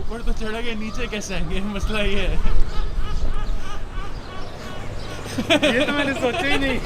ऊपर तो चढ़ गए, नीचे कैसे आएंगे, मसला ये है। ये तो मैंने सोचा ही नहीं।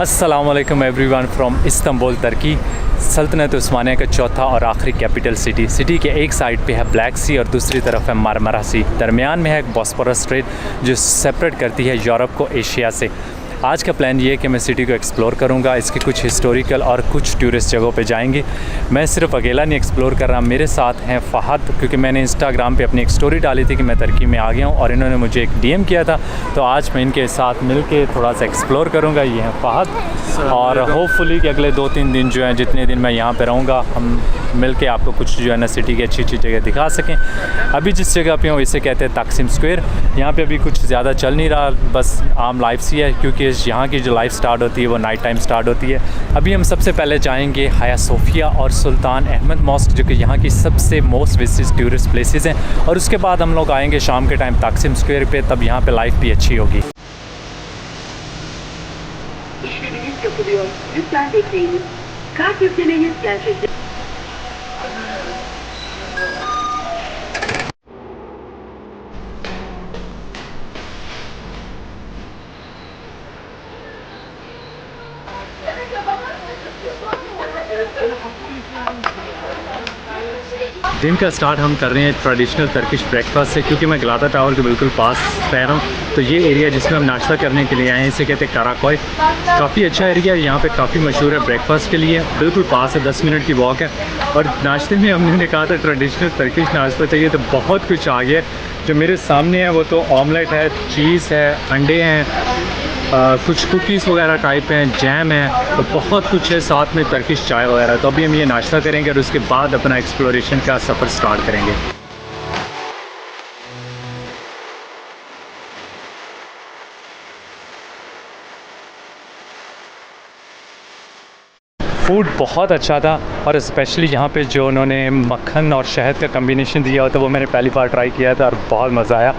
अस्सलामुअलैकुम एवरीवन फ्रॉम इस्तांबुल तुर्की। सल्तनत उस्मानिया का चौथा और आखिरी कैपिटल सिटी के एक साइड पे है ब्लैक सी और दूसरी तरफ है मारमरा सी। दरमियान में है एक बॉस्फोरस स्ट्रेट जो सेपरेट करती है यूरोप को एशिया से। आज का प्लान ये है कि मैं सिटी को एक्सप्लोर करूंगा, इसके कुछ हिस्टोरिकल और कुछ टूरिस्ट जगहों पे जाएंगे। मैं सिर्फ अकेला नहीं एक्सप्लोर कर रहा, मेरे साथ हैं फ़हद, क्योंकि मैंने इंस्टाग्राम पे अपनी एक स्टोरी डाली थी कि मैं तुर्की में आ गया हूँ और इन्होंने मुझे एक डीएम किया था। तो आज मैं इनके साथ मिल के थोड़ा सा एक्सप्लोर करूँगा। ये हैं फ़हद और होपफुली कि अगले 2-3 दिन जो हैं, जितने दिन मैं यहाँ पर रहूँगा, हम मिल के आपको कुछ जो है ना सिटी की अच्छी अच्छी जगह दिखा सकें। अभी जिस जगह पे हूँ इसे कहते हैं तकसीम स्क्वायर। यहाँ पे अभी कुछ ज़्यादा चल नहीं रहा, बस आम लाइफ सी है, क्योंकि यहाँ की जो लाइफ स्टार्ट होती है वो नाइट टाइम स्टार्ट होती है। अभी हम सबसे पहले जाएंगे हाया सोफिया और सुल्तान अहमद मॉस्क, जो कि यहाँ की सबसे मोस्ट विजिटेड टूरिस्ट प्लेसेस हैं। और उसके बाद हम लोग आएंगे शाम के टाइम तकसीम स्क्वायर पे, तब यहाँ पे लाइफ भी अच्छी होगी। दिन का स्टार्ट हम कर रहे हैं ट्रेडिशनल टर्किश ब्रेकफास्ट से, क्योंकि मैं गलाता टावर के बिल्कुल पास रह रहा हूँ। तो ये एरिया जिसमें हम नाश्ता करने के लिए आए हैं इसे कहते हैं काराकोय। काफ़ी अच्छा एरिया है, यहाँ पे काफ़ी मशहूर है ब्रेकफास्ट के लिए, बिल्कुल पास है, 10 मिनट की वॉक है। और नाश्ते में हमने कहा था ट्रेडिशनल टर्किश नाश्ता चाहिए, तो बहुत कुछ आ गया। जो मेरे सामने है वो तो ऑमलेट है, चीज़ है, अंडे हैं, कुछ कुकीज़ वगैरह टाइप हैं, जैम है, तो बहुत कुछ है, साथ में टर्किश चाय वगैरह। तो अभी हम ये नाश्ता करेंगे और उसके बाद अपना एक्सप्लोरेशन का सफ़र स्टार्ट करेंगे। फूड बहुत अच्छा था और स्पेशली यहाँ पे जो उन्होंने मक्खन और शहद का कम्बिनेशन दिया होता वो मैंने पहली बार ट्राई किया था और बहुत मज़ा आया।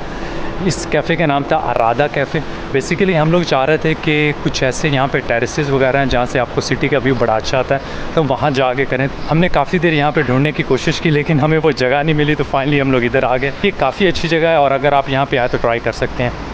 इस कैफ़े का नाम था अरादा कैफ़े। बेसिकली हम लोग चाह रहे थे कि कुछ ऐसे यहाँ पे टेरेसेस वगैरह हैं जहाँ से आपको सिटी का व्यू बड़ा अच्छा आता है, तो वहाँ जाके करें। हमने काफ़ी देर यहाँ पे ढूंढने की कोशिश की लेकिन हमें वो जगह नहीं मिली, तो फाइनली हम लोग इधर आ गए। ये काफ़ी अच्छी जगह है और अगर आप यहाँ पे आए तो ट्राई कर सकते हैं।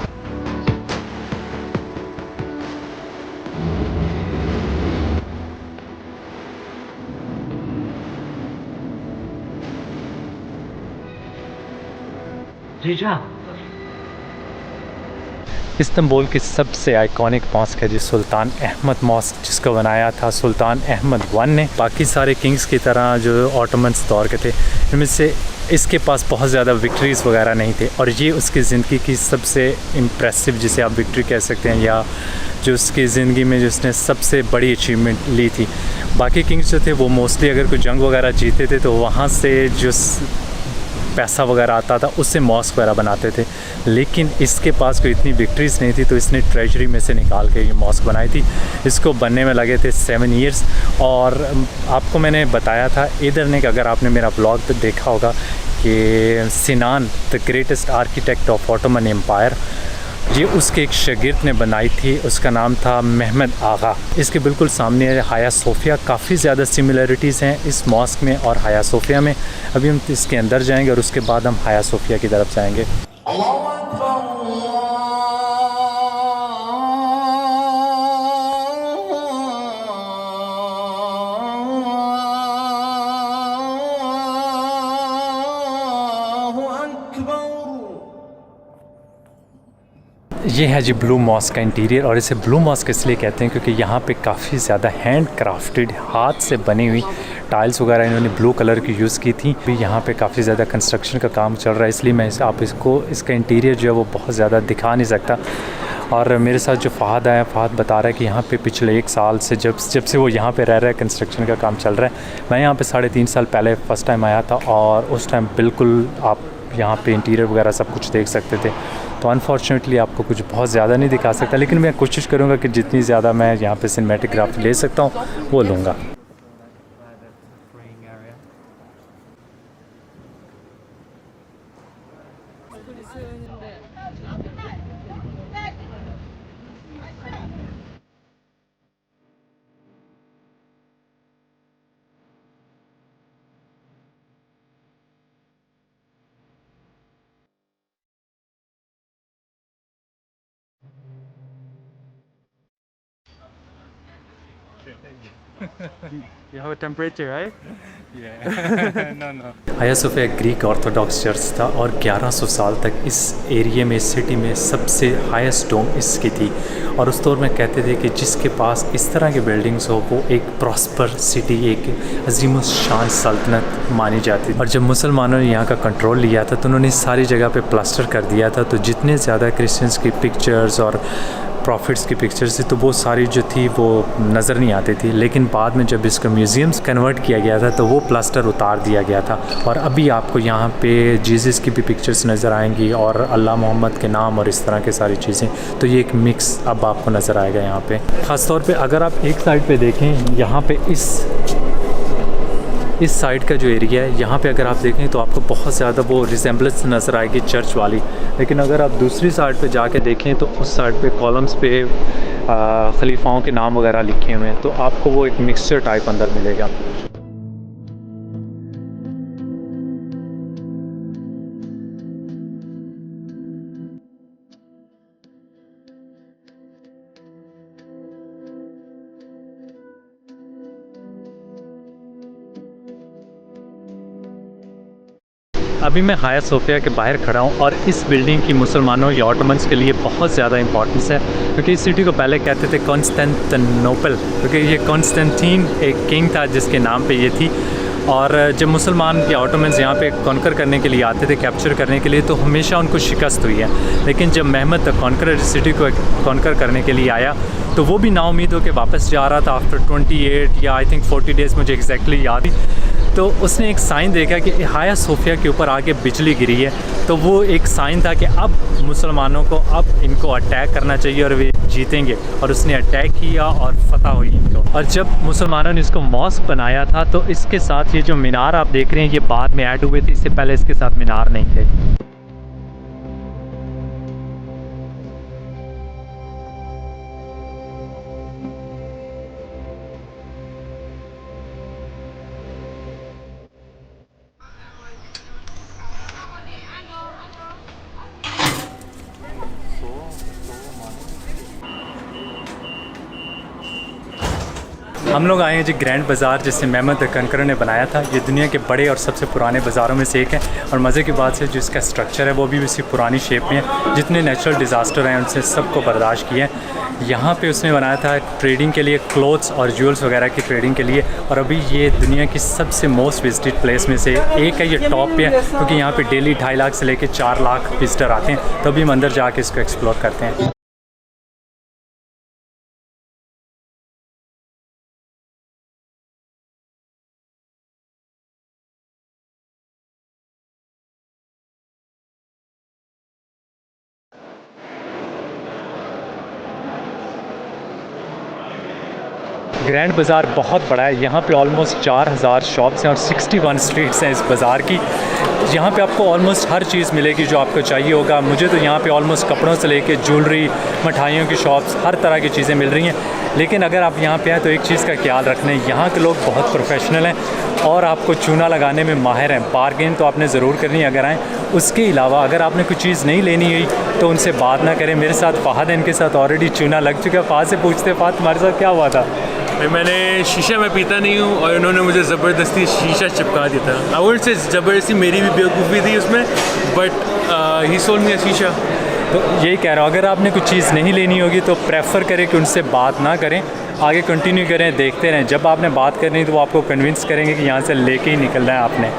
इस्तांबुल की सबसे आइकॉनिक मॉस्क है जी सुल्तान अहमद मॉस्क, जिसको बनाया था सुल्तान अहमद वन ने। बाकी सारे किंग्स की तरह जो ऑटोमन्स दौर के थे, इनमें से इसके पास बहुत ज़्यादा विक्ट्रीज़ वगैरह नहीं थे, और ये उसकी ज़िंदगी की सबसे इम्प्रेसिव, जिसे आप विक्ट्री कह सकते हैं, या जो उसकी ज़िंदगी में जिसने सबसे बड़ी अचीवमेंट ली थी। बाकी किंग्स जो थे वो मोस्टली अगर कोई जंग वगैरह जीते थे तो वहाँ से जो पैसा वगैरह आता था उससे मॉस्क वगैरह बनाते थे, लेकिन इसके पास कोई इतनी विक्ट्रीज़ नहीं थी, तो इसने ट्रेजरी में से निकाल के ये मॉस्क बनाई थी। इसको बनने में लगे थे 7 ईयर्स। और आपको मैंने बताया था इधर ने कि अगर आपने मेरा ब्लॉग पे देखा होगा कि Sinan the greatest architect of Ottoman empire, ये उसके एक शागिर्द ने बनाई थी, उसका नाम था महमद आगा। इसके बिल्कुल सामने है हाया सोफिया। काफ़ी ज़्यादा सिमिलरिटीज़ हैं इस मॉस्क में और हाया सोफिया में। अभी हम इसके अंदर जाएंगे और उसके बाद हम हाया सोफिया की तरफ जाएंगे। ये है जी ब्लू मॉस्क का इंटीरियर, और इसे ब्लू मॉस्क इसलिए कहते हैं क्योंकि यहाँ पे काफ़ी ज़्यादा हैंड क्राफ्टेड, हाथ से बनी हुई टाइल्स वगैरह इन्होंने ब्लू कलर की यूज़ की थी। भी यहाँ पे काफ़ी ज़्यादा कंस्ट्रक्शन का काम चल रहा है, इसलिए मैं आप इसको इसका इंटीरियर जो है वो बहुत ज़्यादा दिखा नहीं सकता। और मेरे साथ जो फ़हद आया, फ़हद बता रहा है कि यहाँ पे पिछले 1 साल से जब से वो यहाँ पे रह रहा है कंस्ट्रक्शन का काम चल रहा है। मैं यहाँ पे 3.5 साल पहले फ़र्स्ट टाइम आया था और उस टाइम बिल्कुल आप यहाँ पे इंटीरियर वगैरह सब कुछ देख सकते थे। तो अनफॉर्चुनेटली आपको कुछ बहुत ज़्यादा नहीं दिखा सकता, लेकिन मैं कोशिश करूँगा कि जितनी ज़्यादा मैं यहाँ पे सिनेमैटिक ले सकता हूँ वो लूँगा। You have a temperature, right? Yeah. No. आया सोफिया ग्रीक ऑर्थोडॉक्स चर्च था और 1100 साल तक इस एरिया में, इस सिटी में सबसे हाईएस्ट डोम इसकी थी। और उस दौर में कहते थे कि जिसके पास इस तरह की बिल्डिंग्स हो वो एक प्रॉस्पर सिटी, एक अजीम शान सल्तनत मानी जाती। और जब मुसलमानों ने यहाँ का कंट्रोल लिया था तो उन्होंने सारी जगह पे प्लास्टर कर दिया था। तो जितने ज़्यादा क्रिश्चियंस की पिक्चर्स और प्रॉफिट्स की पिक्चर्स थी तो वो सारी जो थी वो नज़र नहीं आती थी। लेकिन बाद में जब इसका म्यूज़ियम्स कन्वर्ट किया गया था तो वो प्लास्टर उतार दिया गया था। और अभी आपको यहाँ पे जीसस की भी पिक्चर्स नज़र आएंगी और अल्लाह मोहम्मद के नाम और इस तरह के सारी चीज़ें। तो ये एक मिक्स अब आपको नज़र आएगा यहाँ पे। ख़ास तौर पे अगर आप एक साइड पे देखें, यहाँ पे इस साइड का जो एरिया है, यहाँ पे अगर आप देखें तो आपको बहुत ज़्यादा वो रिजेंबलेंस नज़र आएगी चर्च वाली। लेकिन अगर आप दूसरी साइड पे जाके देखें तो उस साइड पे कॉलम्स पे खलीफाओं के नाम वगैरह लिखे हुए हैं, तो आपको वो एक मिक्सचर टाइप अंदर मिलेगा। अभी मैं हाया सोफिया के बाहर खड़ा हूँ और इस बिल्डिंग की मुसलमानों या ऑटोमन्स के लिए बहुत ज़्यादा इंपॉर्टेंस है, क्योंकि इस सिटी को पहले कहते थे कॉन्स्टेंटिनोपल, क्योंकि ये कॉन्स्टेंटीन एक किंग था जिसके नाम पे ये थी। और जब मुसलमान या ऑटोमन्स यहाँ पे कॉन्कर करने के लिए आते थे, कैप्चर करने के लिए, तो हमेशा उनको शिकस्त हुई है। लेकिन जब महमद द कॉन्करर सिटी को कॉन्कर करने के लिए आया तो वो भी नाउमीद होकर वापस जा रहा था आफ्टर 28 या आई थिंक 40 डेज़, मुझे एग्जैक्टली याद ही। तो उसने एक साइन देखा कि हाया सोफिया के ऊपर आके बिजली गिरी है, तो वो एक साइन था कि अब मुसलमानों को अब इनको अटैक करना चाहिए और वे जीतेंगे। और उसने अटैक किया और फतह हुई इनको। और जब मुसलमानों ने इसको मॉस्क बनाया था तो इसके साथ ये जो मीनार आप देख रहे हैं ये बाद में ऐड हुए थे, इससे पहले इसके साथ मीनार नहीं थे। हम लोग आए हैं जी ग्रैंड बाज़ार, जिसे महमद द कॉन्करर ने बनाया था। ये दुनिया के बड़े और सबसे पुराने बाज़ारों में से एक है। और मज़े की बात है जो इसका स्ट्रक्चर है वो भी इसी पुरानी शेप में है। जितने नेचुरल डिज़ास्टर हैं उनसे सबको बर्दाश्त किया है। यहाँ पे उसने बनाया था ट्रेडिंग के लिए, क्लोथ्स और ज्वेल्स वगैरह की ट्रेडिंग के लिए। और अभी ये दुनिया की सबसे मोस्ट विजिटेड प्लेस में से एक है, ये टॉप पे है, क्योंकि यहाँ पे डेली 2.5 लाख से लेकर 4 लाख विजिटर आते हैं। तो अभी हम अंदर जाके इसको एक्सप्लोर करते हैं। ग्रैंड बाज़ार बहुत बड़ा है। यहाँ पे ऑलमोस्ट 4000 शॉप्स हैं और 61 स्ट्रीट्स हैं इस बाज़ार की। यहाँ पे आपको ऑलमोस्ट हर चीज़ मिलेगी जो आपको चाहिए होगा। मुझे तो यहाँ पे ऑलमोस्ट कपड़ों से लेके ज्वेलरी, मिठाइयों की शॉप्स, हर तरह की चीज़ें मिल रही हैं। लेकिन अगर आप यहाँ पे आए तो एक चीज़ का ख्याल रखना है, यहाँ के लोग बहुत प्रोफेशनल हैं और आपको चूना लगाने में माहिर हैं। बार्गेन तो आपने ज़रूर करनी है अगर आएँ। उसके अलावा अगर आपने कोई चीज़ नहीं लेनी हुई तो उनसे बात ना करें। मेरे साथ फ़हद है, इनके साथ ऑलरेडी चूना लग चुका है। फ़हद से पूछते, फ़हद तुम्हारे साथ क्या हुआ था? मैंने शीशा में पीता नहीं हूँ और इन्होंने मुझे ज़बरदस्ती शीशा चिपका दिया था। आई वुड से ज़बरदस्ती, मेरी भी बेवकूफ़ी थी उसमें, बट ही सोल्ड मी अ शीशा तो यही कह रहा हूँ, अगर आपने कुछ चीज़ नहीं लेनी होगी तो प्रेफर करें कि उनसे बात ना करें, आगे कंटिन्यू करें, देखते रहें। जब आपने बात करनी तो वो आपको कन्विंस करेंगे कि यहाँ से लेके ही निकलना है आपने।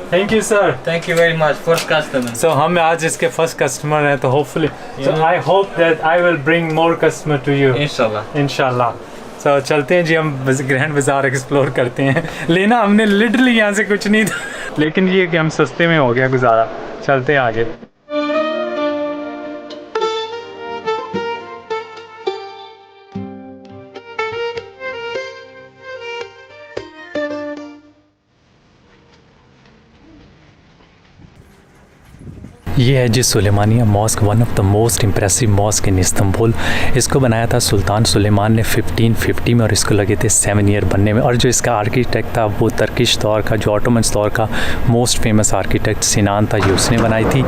Thank you sir. Thank you very much. First customer. So हम आज इसके फर्स्ट कस्टमर हैं, तो hopefully I hope that I will bring more customer to you Inshallah. इंशाल्लाह। सो चलते हैं जी, हम ग्रैंड बाज़ार एक्सप्लोर करते हैं। लेना हमने लिटरली यहाँ से कुछ नहीं था, लेकिन ये कि हम सस्ते में हो गया गुजारा। चलते हैं आगे। ये है जी Suleymaniye mosque, one of the most impressive mosque in Istanbul. इसको बनाया था सुल्तान सुलेमान ने 1550 में और इसको लगे थे 7 ईयर बनने में। और जो इसका आर्किटेक्ट था वो तुर्किश दौर का, जो ऑटोमन्स दौर का मोस्ट फेमस आर्किटेक्ट सिनान था, ये उसने बनाई थी।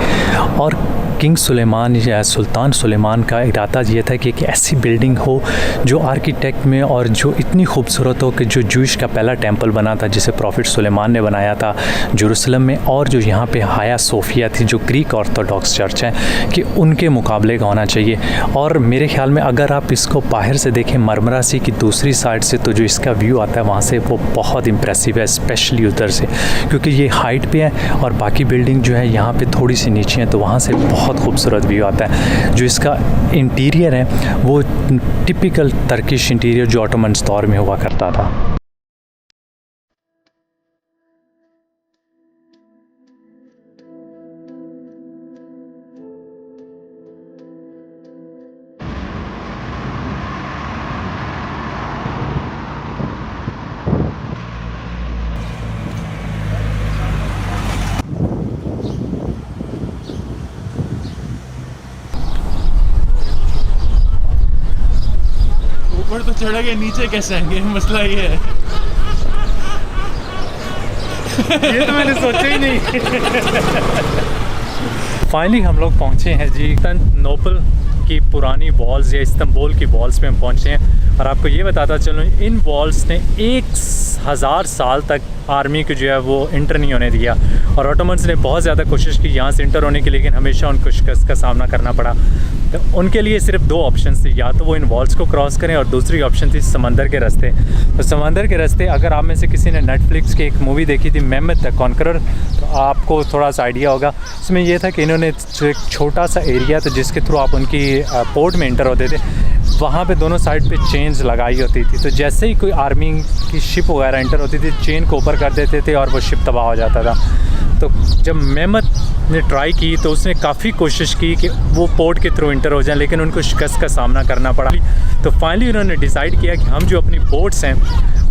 और किंग सुलेमान या सुल्तान सुलेमान का इरादा ये था कि एक ऐसी बिल्डिंग हो जो आर्किटेक्ट में और जो इतनी खूबसूरत हो कि जो जूश का पहला टेंपल बना था जिसे प्रॉफिट सुलेमान ने बनाया था जेरूसलम में, और जो यहाँ पे हाया सोफिया थी जो ग्रीक ऑर्थोडॉक्स चर्च है, कि उनके मुकाबले का होना चाहिए। और मेरे ख्याल में अगर आप इसको बाहर से देखें मरमरा सी की दूसरी साइड से, तो जो इसका व्यू आता है वहाँ से वो बहुत इम्प्रेसिव है, स्पेशली उधर से, क्योंकि ये हाइट पे है और बाकी बिल्डिंग जो है यहाँ पे थोड़ी सी नीचे है, तो वहाँ से बहुत खूबसूरत व्यू आता है। जो इसका इंटीरियर है वो टिपिकल टर्किश इंटीरियर जो ऑटोमन्स दौर में हुआ करता था। ऊपर तो चढ़ गए, नीचे कैसे आएंगे, मसला ये है। ये तो मैंने सोचा ही नहीं। फाइनली हम लोग पहुंचे हैं जी कॉन्स्टेंटिनोपल की पुरानी वॉल्स या इस्तांबुल की वॉल्स पे हम पहुंचे हैं। और आपको ये बताता चलूँ, इन वॉल्स ने 1000 साल तक आर्मी को जो है वो इंटर नहीं होने दिया। और ऑटोमन्स ने बहुत ज़्यादा कोशिश की यहाँ से इंटर होने की, लेकिन हमेशा उनको शिकस्त का सामना करना पड़ा। तो उनके लिए सिर्फ 2 ऑप्शन थे, या तो वो इन वॉल्स को क्रॉस करें और दूसरी ऑप्शन थी समंदर के रास्ते। तो समंदर के रास्ते, अगर आप में से किसी ने नेटफ्लिक्स की एक मूवी देखी थी मेहमत द कॉन्करर, तो आपको थोड़ा सा आइडिया होगा। उसमें यह था कि इन्होंने एक छोटा सा एरिया था जिसके थ्रू आप उनकी पोर्ट में इंटर होते थे, वहाँ पे दोनों साइड पे चेन्स लगाई होती थी। तो जैसे ही कोई आर्मी की शिप वगैरह इंटर होती थी, चेन को ऊपर कर देते थे और वो शिप तबाह हो जाता था। तो जब मेहमत ने ट्राई की तो उसने काफ़ी कोशिश की कि वो पोर्ट के थ्रू इंटर हो जाए, लेकिन उनको शिकस्त का सामना करना पड़ा। तो फाइनली उन्होंने डिसाइड किया कि हम जो अपनी बोट्स हैं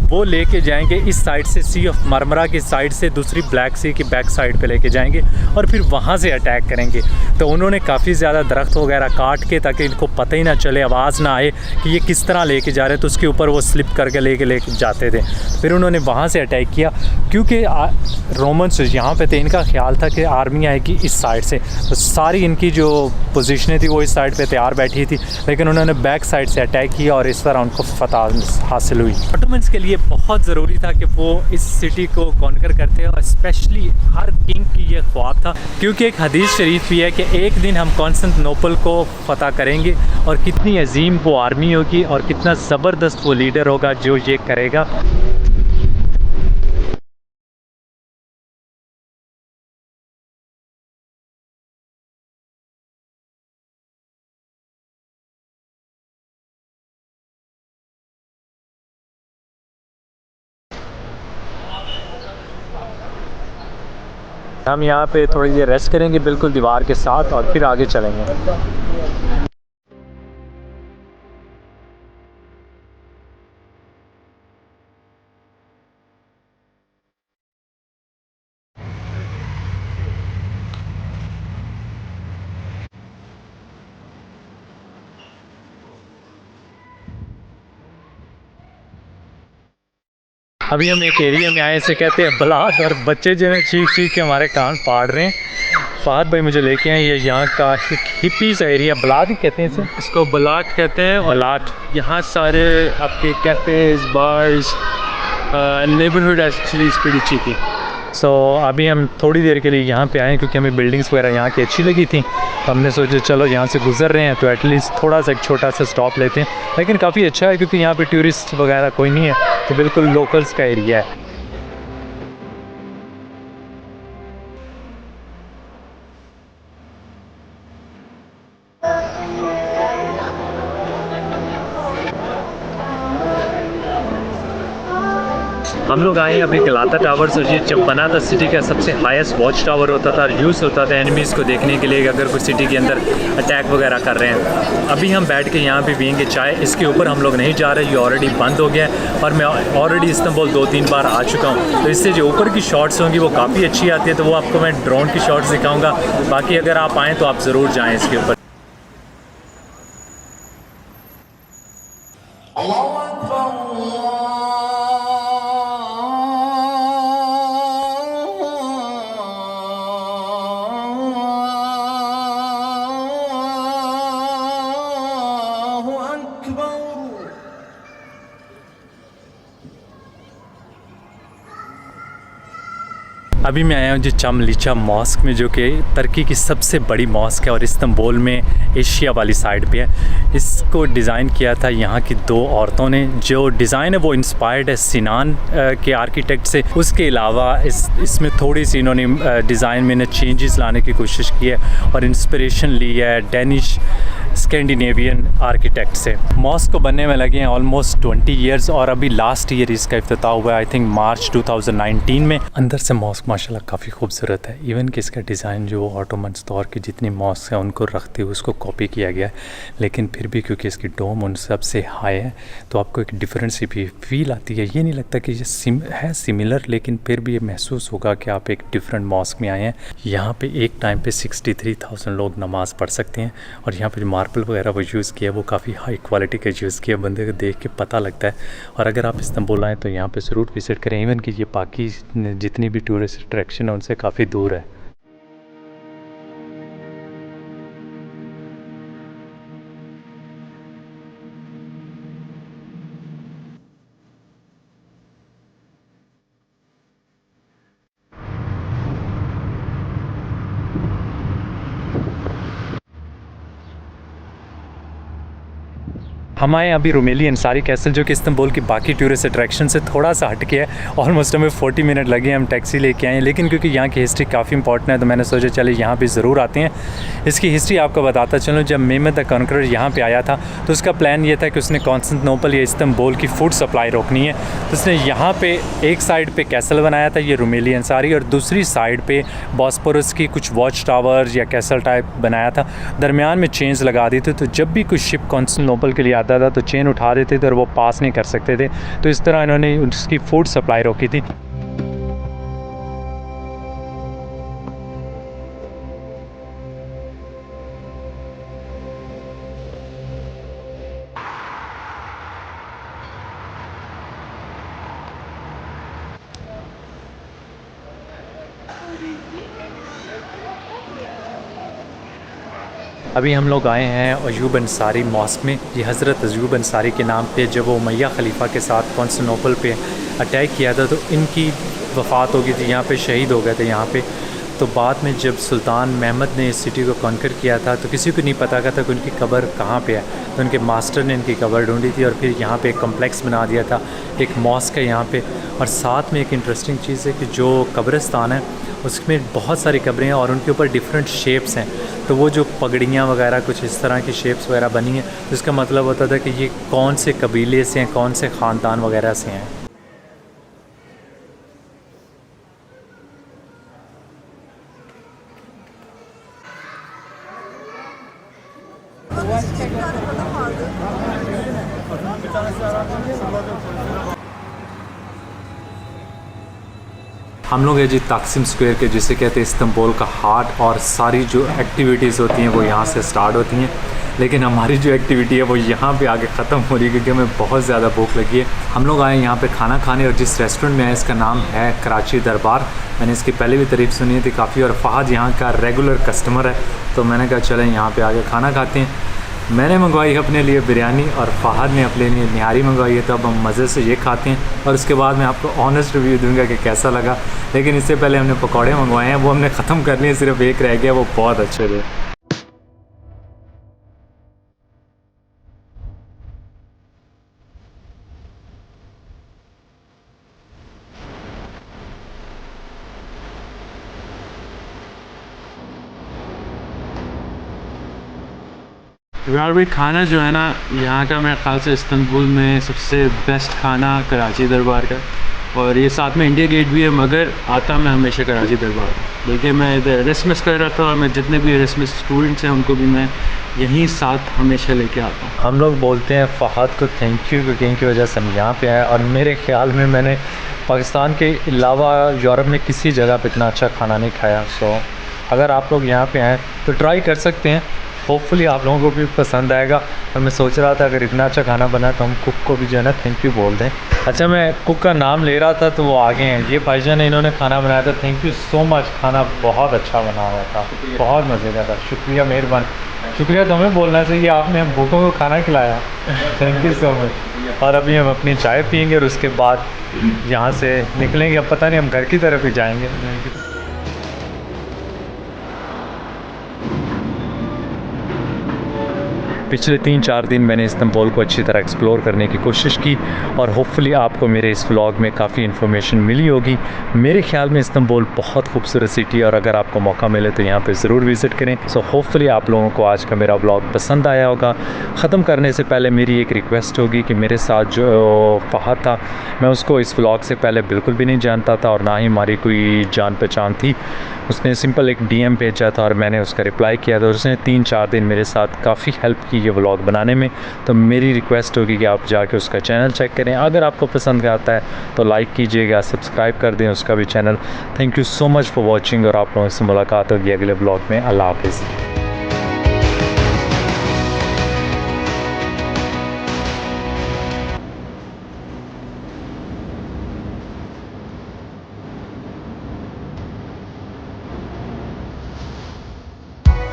वो लेके जाएंगे इस साइड से, सी ऑफ मरमरा की साइड से दूसरी ब्लैक सी की बैक साइड पे लेके जाएंगे और फिर वहाँ से अटैक करेंगे। तो उन्होंने काफ़ी ज़्यादा दरख्त वगैरह काट के, ताकि इनको पता ही ना चले, आवाज़ ना आए कि ये किस तरह लेके जा रहे हैं, तो उसके ऊपर वो स्लिप करके लेके जाते थे। फिर उन्होंने वहाँ से अटैक किया, क्योंकि रोमन्स यहाँ पे थे, इनका ख्याल था कि आर्मी आएगी इस साइड से, तो सारी इनकी जो पोजीशनें थी वो इस साइड पे तैयार बैठी थी, लेकिन उन्होंने बैक साइड से अटैक किया और इस तरह उनको फतह हासिल हुई। ऑटोमन्स के लिए बहुत ज़रूरी था कि वो इस सिटी को कॉन्कर करते हैं, और स्पेशली हर किंग की ये ख्वाब था, क्योंकि एक हदीस शरीफ भी है कि एक दिन हम कॉन्स्टेंटिनोपल को फतह करेंगे, और कितनी अजीम वो आर्मी होगी और कितना ज़बरदस्त वो लीडर होगा जो ये करेगा। हम यहाँ पे थोड़ी देर रेस्ट करेंगे बिल्कुल दीवार के साथ, और फिर आगे चलेंगे। अभी हम एक एरिया में आए, इसे कहते हैं बलाट, और बच्चे जो है चीख चीख के हमारे कान फाड़ रहे हैं। फहद भाई मुझे लेके आए, ये यहाँ का एक हिप्पी सा एरिया, बलाट ही कहते हैं इसे, इसको बलाट कहते हैं। और बलाट। यहाँ सारे आपके cafes, bars, neighbourhood actually is pretty cheeky. So अभी हम थोड़ी देर के लिए यहाँ पे आए क्योंकि हमें बिल्डिंग्स वगैरह यहाँ की अच्छी लगी थी, तो हमने सोचा चलो यहाँ से गुजर रहे हैं तो एटलीस्ट थोड़ा सा एक छोटा सा स्टॉप लेते हैं। लेकिन काफ़ी अच्छा है क्योंकि यहाँ पे टूरिस्ट वगैरह कोई नहीं है, तो बिल्कुल लोकल्स का एरिया है। हम लोग आए अभी गलाता टावर्स, और ये जब बना था सिटी का सबसे हाईएस्ट वॉच टावर होता था, यूज़ होता था एनिमीज़ को देखने के लिए कि अगर कोई सिटी के अंदर अटैक वगैरह कर रहे हैं। अभी हम बैठ के यहाँ पे पियेंगे चाय, इसके ऊपर हम लोग नहीं जा रहे, ये ऑलरेडी बंद हो गया है और मैं ऑलरेडी इस्तांबुल 2-3 बार आ चुका हूँ, तो इससे जो ऊपर की शॉट्स होंगी वो काफ़ी अच्छी आती है, तो वो आपको मैं ड्रोन की शॉट्स दिखाऊँगा। बाकी अगर आप आएँ तो आप ज़रूर जाएँ इसके ऊपर। अभी मैं आया हूँ जी चमलीचा मॉस्क में, जो कि तुर्की की सबसे बड़ी मॉस्क है और इस्तांबुल में एशिया वाली साइड पे है। इसको डिज़ाइन किया था यहाँ की 2 औरतों ने। जो डिज़ाइन है वो इंस्पायर्ड है सिनान के आर्किटेक्ट से। उसके अलावा इसमें थोड़ी सी इन्होंने डिज़ाइन में चेंजेस लाने की कोशिश की है और इंस्पिरेशन ली है डेनिश स्कैंडिनेवियन आर्किटेक्ट से। मॉस्क को बनने में लगे हैं ऑलमोस्ट 20 ईयर्स और अभी लास्ट ईयर इसका इफ्तिताह हुआ है, आई थिंक मार्च 2019 में। अंदर से मॉस्क माशाल्लाह काफ़ी खूबसूरत है। इवन कि इसका डिज़ाइन जो ऑटोमन्स दौर की जितनी मॉस्क है उनको रखते हुए उसको कॉपी किया गया है, लेकिन फिर भी क्योंकि इसकी डोम उन सबसे हाई है तो आपको एक डिफरेंट सी भी फील आती है। ये नहीं लगता कि ये है सिमिलर, लेकिन फिर भी ये महसूस होगा कि आप एक डिफरेंट मॉस्क में आए हैं। यहाँ पे एक टाइम पे 63,000 लोग नमाज़ पढ़ सकते हैं और यहाँ पे मार्बल वगैरह वो यूज़ किया वो काफ़ी हाई क्वालिटी का यूज़ किया, बंदे को देख के पता लगता है। और अगर आप इस्तांबुल आएँ तो यहाँ पे ज़रूर विज़िट करें, इवन कि ये बाकी जितनी भी टूरिस्ट अट्रैक्शन है उनसे काफ़ी दूर है। हम आए अभी रुमेली अंसारी कैसल, जो कि इस्तांबुल की बाकी टूरिस्ट अट्रैक्शन से थोड़ा सा हट के है। ऑलमोस्ट हमें 40 मिनट लगे, हम टैक्सी लेके आए हैं, लेकिन क्योंकि यहाँ की हिस्ट्री काफ़ी इंपॉर्टेंट है तो मैंने सोचा चले यहाँ भी ज़रूर आते हैं। इसकी हिस्ट्री आपको बताता चलूँ। जब मेहमद द कॉन्करर यहाँ पे आया था तो उसका प्लान ये था कि उसने कॉन्स्टेंटिनोपल या इस्तांबुल की फूड सप्लाई रोकनी है, तो उसने यहाँ पे एक साइड पे कैसल बनाया था, ये रुमेली अंसारी, और दूसरी साइड पे बॉस्पोरस की कुछ वॉच टावर या कैसल टाइप बनाया था। दरमियान में चेन्स लगा दी थी, तो जब भी कुछ शिप कॉन्स्टेंटिनोपल के लिए आता था तो चेन उठा देते थे और वो पास नहीं कर सकते थे, तो इस तरह इन्होंने उसकी फूड सप्लाई रोकी थी। अभी हम लोग आए हैं अयूब अंसारी मॉस्क में। ये हज़रत अयूब अंसारी के नाम पे जब वो उमैया खलीफा के साथ कॉन्स्टेंटिनोपल पे अटैक किया था तो इनकी वफ़ात हो गई थी, यहाँ पे शहीद हो गए थे यहाँ पे। तो बाद में जब सुल्तान महमद ने इस सिटी को कॉन्कर किया था तो किसी को नहीं पता था कि उनकी कब्र कहाँ पे है, तो उनके मास्टर ने इनकी कब्र ढूंढी थी और फिर यहाँ पे एक कम्प्लेक्स बना दिया था, एक मॉस्क है यहाँ पे। और साथ में एक इंटरेस्टिंग चीज़ है कि जो कब्रिस्तान है उसमें बहुत सारी कब्रें हैं और उनके ऊपर डिफरेंट शेप्स हैं, तो वो जो पगड़ियाँ वगैरह कुछ इस तरह की शेप्स वगैरह बनी हैं, तो इसका मतलब होता था कि ये कौन से कबीले से हैं, कौन से ख़ानदान वगैरह से हैं। हम लोग है जी तकसीम स्क्वायर के, जिसे कहते हैं इस्तांबुल का हार्ट, और सारी जो एक्टिविटीज़ होती हैं वो यहाँ से स्टार्ट होती हैं। लेकिन हमारी जो एक्टिविटी है वो यहाँ पे आके ख़त्म हो रही है क्योंकि हमें बहुत ज़्यादा भूख लगी है। हम लोग आए यहाँ पे खाना खाने और जिस रेस्टोरेंट में आए इसका नाम है कराची दरबार। मैंने इसकी पहले भी तारीफ़ सुनी थी काफ़ी और फ़हद यहाँ का रेगुलर कस्टमर है, तो मैंने कहा चलें यहाँ पे आके खाना खाते हैं। मैंने मंगवाई है अपने लिए बिरयानी और फ़हाद ने अपने लिए निहारी मंगवाई है। तो अब हम मज़े से ये खाते हैं और उसके बाद मैं आपको ऑनेस्ट रिव्यू दूंगा कि कैसा लगा। लेकिन इससे पहले हमने पकौड़े मंगवाए हैं, वो हमने ख़त्म कर लिए, सिर्फ एक रह गया, वो बहुत अच्छे थे। यार भाई खाना जो है ना यहाँ का, मेरे ख्याल से इस्तांबुल में सबसे बेस्ट खाना कराची दरबार का, और ये साथ में इंडिया गेट भी है, मगर आता मैं हमेशा कराची दरबार। देखिए मैं इधर रेसमस कर रहा था और मैं जितने भी रेसमस स्टूडेंट्स हैं उनको भी मैं यहीं साथ हमेशा लेके आता हूँ। हम लोग बोलते हैं फ़हाद को थैंक यू, क्योंकि इनकी वजह से हम यहाँ पे आए। और मेरे ख्याल में मैंने पाकिस्तान के अलावा यूरोप में किसी जगह पे इतना अच्छा खाना नहीं खाया। सो अगर आप लोग यहाँ पे आएँ तो ट्राई कर सकते हैं, होपफुली आप लोगों को भी पसंद आएगा। और मैं सोच रहा था अगर इतना अच्छा खाना बना तो हम कुक को भी जो है ना थैंक यू बोल दें। अच्छा, मैं कुक का नाम ले रहा था तो वो आगे हैं, ये भाईजान ने, इन्होंने खाना बनाया था। थैंक यू सो मच, खाना बहुत अच्छा बना हुआ था, बहुत मज़ेदार था। शुक्रिया, मेहरबान, शुक्रिया तुम्हें बोलना चाहिए, आपने हम भूखों को खाना खिलाया। Thank you so much. और अभी हम अपनी चाय पियेंगे और उसके बाद यहाँ से निकलेंगे। अब पता नहीं हम घर की तरफ ही जाएंगे। पिछले 3-4 दिन मैंने इस्तांबुल को अच्छी तरह एक्सप्लोर करने की कोशिश की और होपफुली आपको मेरे इस व्लॉग में काफ़ी इन्फॉर्मेशन मिली होगी। मेरे ख्याल में इस्तांबुल बहुत खूबसूरत सिटी है और अगर आपको मौका मिले तो यहाँ पे ज़रूर विज़िट करें। सो होपफुली आप लोगों को आज का मेरा व्लॉग पसंद आया होगा। ख़त्म करने से पहले मेरी एक रिक्वेस्ट होगी कि मेरे साथ जो फ़हाद था, मैं उसको इस व्लॉग से पहले बिल्कुल भी नहीं जानता था और ना ही हमारी कोई जान पहचान थी। उसने सिंपल एक DM भेजा था और मैंने उसका रिप्लाई किया था। उसने 3-4 दिन मेरे साथ काफ़ी हेल्प की ये व्लॉग बनाने में। तो मेरी रिक्वेस्ट होगी कि आप जाके उसका चैनल चेक करें। अगर आपको पसंद आता है तो लाइक कीजिएगा, सब्सक्राइब कर दें उसका भी channel. Thank you so much for watching और आप लोगों से मुलाकात होगी अगले व्लॉग में। अल्लाह हाफ़िज़।